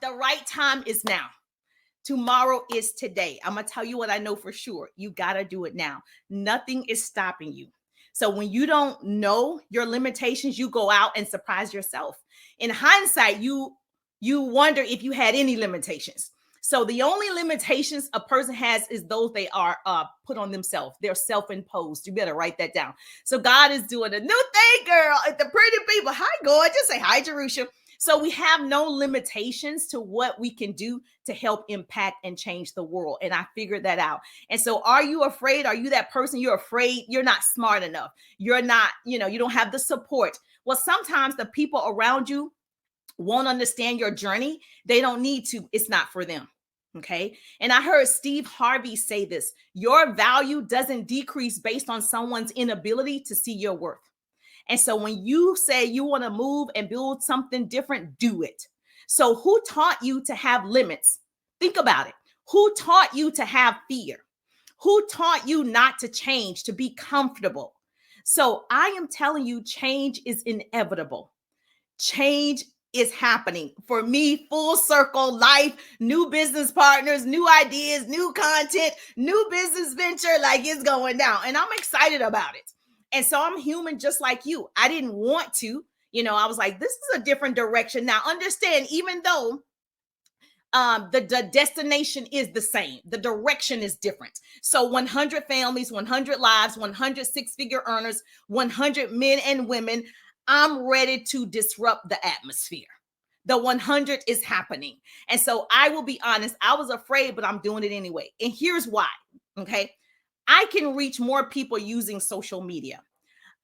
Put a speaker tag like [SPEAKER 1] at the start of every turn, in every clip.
[SPEAKER 1] The right time is now. Tomorrow is today. I'm going to tell you what I know for sure. You got to do it now. Nothing is stopping you. So when you don't know your limitations, you go out and surprise yourself. In hindsight, you wonder if you had any limitations. So the only limitations a person has is those they are put on themselves. They're self-imposed. You better write that down. So God is doing a new thing, girl. The pretty people. Hi, gorgeous. Say hi, Jerusha. So we have no limitations to what we can do to help impact and change the world. And I figured that out. And so are you afraid? Are you that person? You're afraid you're not smart enough. You're not, you don't have the support. Well, sometimes the people around you won't understand your journey. They don't need to. It's not for them. Okay. And I heard Steve Harvey say this: your value doesn't decrease based on someone's inability to see your worth. And so when you say you want to move and build something different, do it. So who taught you to have limits? Think about it. Who taught you to have fear? Who taught you not to change, to be comfortable? So I am telling you, change is inevitable. Change is happening for me. Full circle life, new business partners, new ideas, new content, new business venture, like it's going down. And I'm excited about it. And so I'm human just like you. I didn't want to, I was like, this is a different direction. Now understand, even though the destination is the same, the direction is different. So 100 families, 100 lives, 100 six-figure earners, 100 men and women. I'm ready to disrupt the atmosphere. The 100 is happening. And so I will be honest, I was afraid, but I'm doing it anyway. And here's why. Okay. I can reach more people using social media.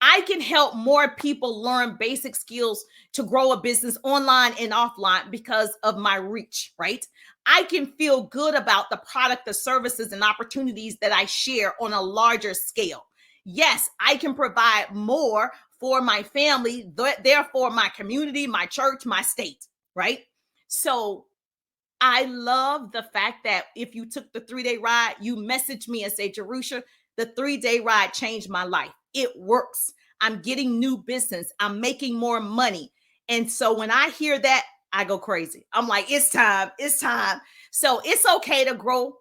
[SPEAKER 1] I can help more people learn basic skills to grow a business online and offline because of my reach, right? I can feel good about the product, the services, and opportunities that I share on a larger scale. Yes, I can provide more for my family, therefore my community, my church, my state, right? So I love the fact that if you took the 3-day ride, you message me and say, Jerusha, the 3-day ride changed my life. It works. I'm getting new business. I'm making more money. And so when I hear that, I go crazy. I'm like, it's time. It's time. So it's okay to grow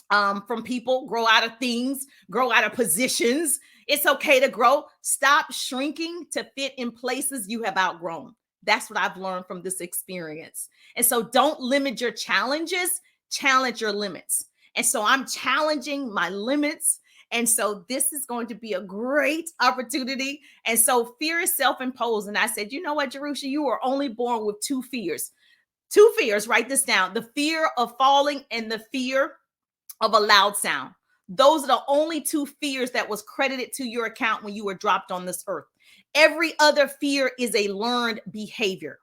[SPEAKER 1] from people, grow out of things, grow out of positions. It's okay to grow. Stop shrinking to fit in places you have outgrown. That's what I've learned from this experience. And so don't limit your challenges, challenge your limits. And so I'm challenging my limits. And so this is going to be a great opportunity. And so fear is self-imposed. And I said, you know what, Jerusha, you were only born with two fears. Two fears, write this down: the fear of falling and the fear of a loud sound. Those are the only two fears that was credited to your account when you were dropped on this earth. Every other fear is a learned behavior.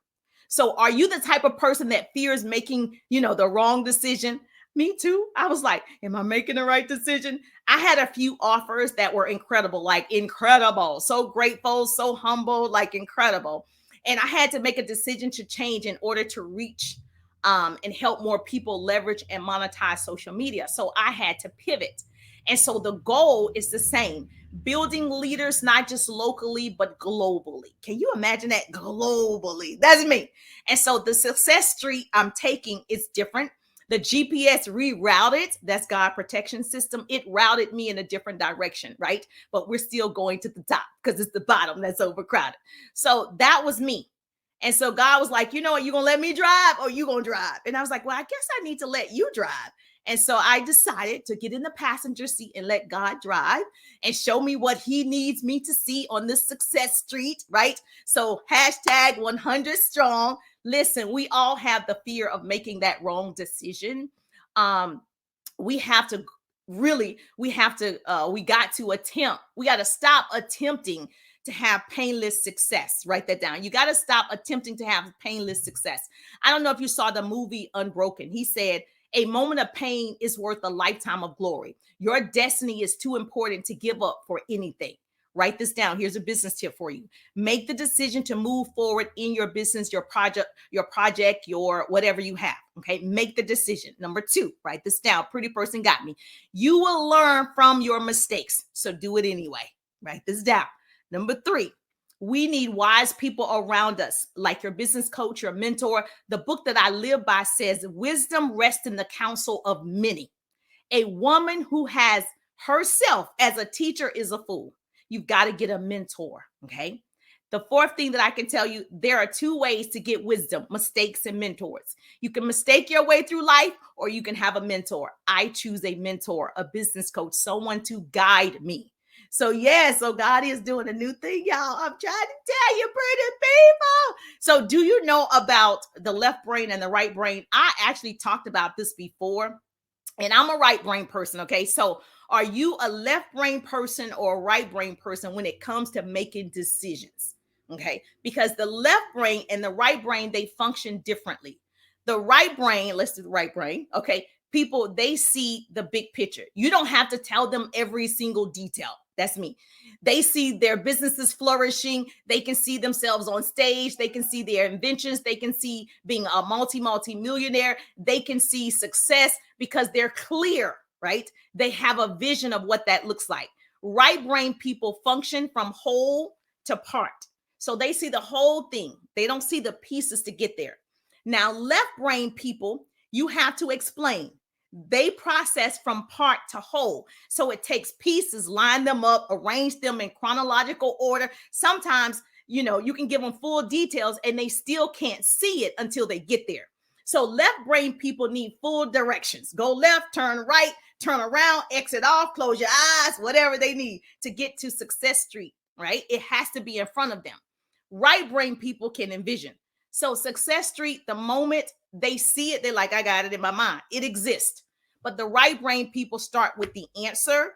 [SPEAKER 1] So are you the type of person that fears making, the wrong decision? Me too. I was like, am I making the right decision? I had a few offers that were incredible, like incredible, so grateful, so humble, like incredible. And I had to make a decision to change in order to reach and help more people leverage and monetize social media. So I had to pivot. And so the goal is the same: building leaders, not just locally, but globally. Can you imagine that? Globally. That's me. And so the success street I'm taking is different. The GPS rerouted, that's God protection system. It routed me in a different direction, right? But we're still going to the top because it's the bottom that's overcrowded. So that was me. And so God was like, you know what, you going to let me drive or you going to drive? And I was like, well, I guess I need to let you drive. And so I decided to get in the passenger seat and let God drive and show me what he needs me to see on this success street, right? So hashtag 100 strong. Listen, we all have the fear of making that wrong decision. We got to stop attempting to have painless success. Write that down. You got to stop attempting to have painless success. I don't know if you saw the movie Unbroken. He said, a moment of pain is worth a lifetime of glory. Your destiny is too important to give up for anything. Write this down. Here's a business tip for you. Make the decision to move forward in your business, your project, your whatever you have. Okay. Make the decision. Number 2, write this down. Pretty person got me. You will learn from your mistakes. So do it anyway. Write this down. Number 3, We need wise people around us, like your business coach, your mentor. The book that I live by says, wisdom rests in the counsel of many. A woman who has herself as a teacher is a fool. You've got to get a mentor. Okay. The fourth thing that I can tell you, there are two ways to get wisdom: mistakes and mentors. You can mistake your way through life, or you can have a mentor. I choose a mentor, a business coach, someone to guide me. So yeah, so God is doing a new thing, y'all. I'm trying to tell you, pretty people. So do you know about the left brain and the right brain? I actually talked about this before, and I'm a right brain person. Okay. So are you a left brain person or a right brain person when it comes to making decisions? Okay. Because the left brain and the right brain, they function differently. The right brain, let's do the right brain. Okay. People, they see the big picture. You don't have to tell them every single detail. That's me. They see their businesses flourishing. They can see themselves on stage. They can see their inventions. They can see being a multi-millionaire. They can see success because they're clear, right? They have a vision of what that looks like. Right brain people function from whole to part. So they see the whole thing. They don't see the pieces to get there. Now, left brain people, you have to explain. They process from part to whole. So it takes pieces, line them up, arrange them in chronological order. Sometimes, you can give them full details and they still can't see it until they get there. So left brain people need full directions. Go left, turn right, turn around, exit off, close your eyes, whatever they need to get to Success Street, right? It has to be in front of them. Right brain people can envision. So Success Street, the moment they see it, they're like, I got it in my mind. It exists. But the right brain people start with the answer.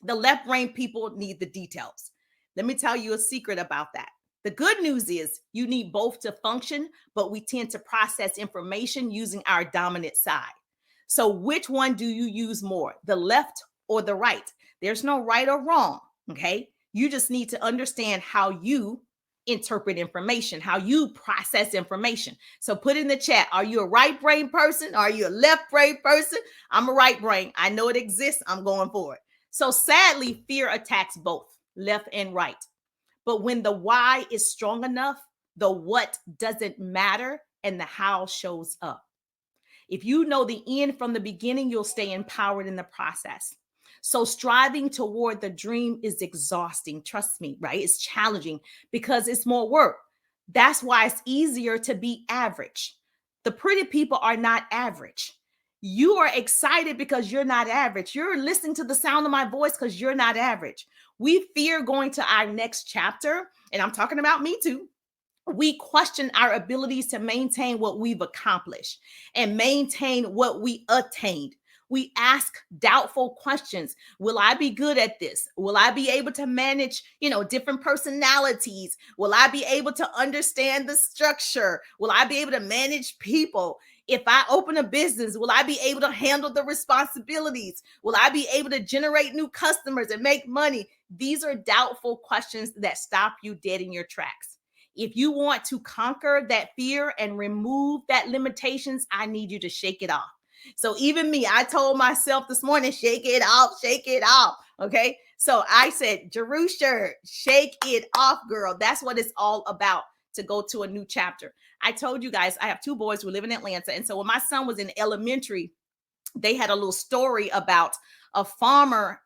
[SPEAKER 1] The left brain people need the details. Let me tell you a secret about that. The good news is you need both to function, but we tend to process information using our dominant side. So which one do you use more, the left or the right? There's no right or wrong, okay? You just need to understand how you interpret information, how you process information. So put in the chat, are you a right brain person? Are you a left brain person? I'm a right brain. I know it exists. I'm going for it. So sadly, fear attacks both left and right. But when the why is strong enough, the what doesn't matter and the how shows up. If you know the end from the beginning, you'll stay empowered in the process. So striving toward the dream is exhausting. Trust me, right? It's challenging because it's more work. That's why it's easier to be average. The pretty people are not average. You are excited because you're not average. You're listening to the sound of my voice because you're not average. We fear going to our next chapter, and I'm talking about me too. We question our abilities to maintain what we've accomplished and maintain what we attained. We ask doubtful questions. Will I be good at this? Will I be able to manage, different personalities? Will I be able to understand the structure? Will I be able to manage people? If I open a business, will I be able to handle the responsibilities? Will I be able to generate new customers and make money? These are doubtful questions that stop you dead in your tracks. If you want to conquer that fear and remove that limitations, I need you to shake it off. So even me, I told myself this morning, shake it off, shake it off. Okay. So I said, Jerusha, shake it off, girl. That's what it's all about, to go to a new chapter. I told you guys, I have two boys who live in Atlanta. And so when my son was in elementary, they had a little story about a farmer,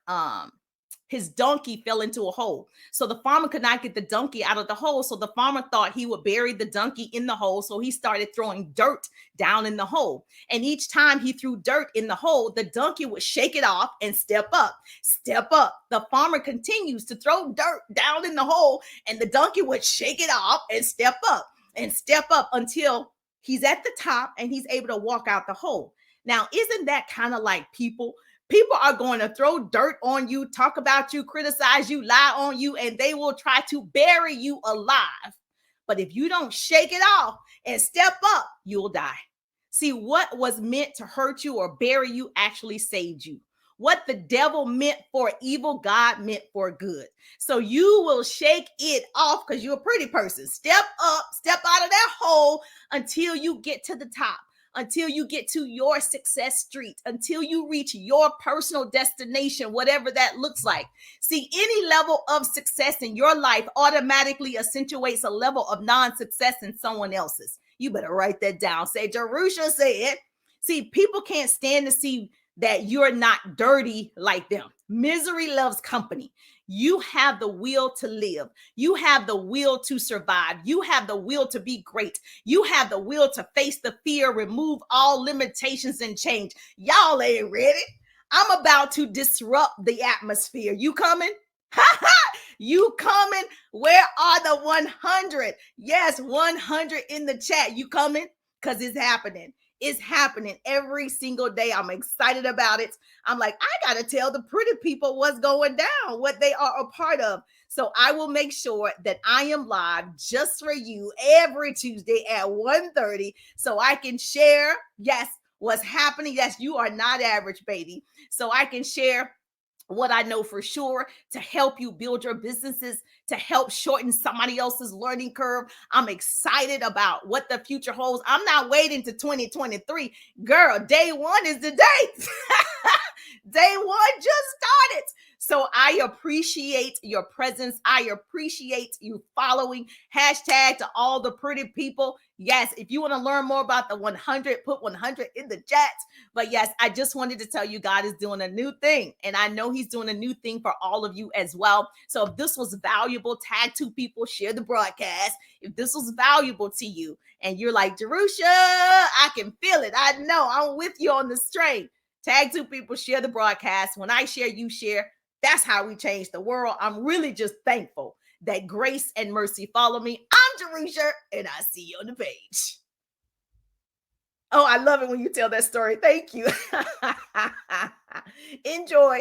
[SPEAKER 1] his donkey fell into a hole. So the farmer could not get the donkey out of the hole. So the farmer thought he would bury the donkey in the hole. So he started throwing dirt down in the hole. And each time he threw dirt in the hole, the donkey would shake it off and step up, step up. The farmer continues to throw dirt down in the hole, and the donkey would shake it off and step up until he's at the top and he's able to walk out the hole. Now, isn't that kind of like people? People are going to throw dirt on you, talk about you, criticize you, lie on you, and they will try to bury you alive. But if you don't shake it off and step up, you'll die. See, what was meant to hurt you or bury you actually saved you. What the devil meant for evil, God meant for good. So you will shake it off because you're a pretty person. Step up, step out of that hole until you get to the top. until you get to your success street, until you reach your personal destination, whatever that looks like. See, any level of success in your life automatically accentuates a level of non-success in someone else's. You better write that down. Say, Jerusha said, see, people can't stand to see that you're not dirty like them. Misery loves company. You have the will to live. You have the will to survive. You have the will to be great. You have the will to face the fear, remove all limitations, and change. Y'all ain't ready. I'm about to disrupt the atmosphere. You coming? You coming? Where are the 100? Yes, 100 in the chat. You coming? Because it's happening. It's happening every single day. I'm excited about it. I'm like, I got to tell the pretty people what's going down, what they are a part of. So I will make sure that I am live just for you every Tuesday at 1:30 so I can share, yes, what's happening. Yes, you are not average, baby. So I can share what I know for sure to help you build your businesses, to help shorten somebody else's learning curve. I'm excited about what the future holds. I'm not waiting to 2023. Girl, day one is the date. Day one just started. So I appreciate your presence. I appreciate you following. Hashtag to all the pretty people. Yes, if you want to learn more about the 100, put 100 in the chat. But yes, I just wanted to tell you God is doing a new thing. And I know he's doing a new thing for all of you as well. So if this was valuable, tag 2 people, share the broadcast. If this was valuable to you and you're like, Jerusha, I can feel it. I know I'm with you on this train. Tag 2 people, share the broadcast. When I share, you share. That's how we change the world. I'm really just thankful that grace and mercy follow me. I'm Jerusha, and I see you on the page. Oh, I love it when you tell that story. Thank you. Enjoy.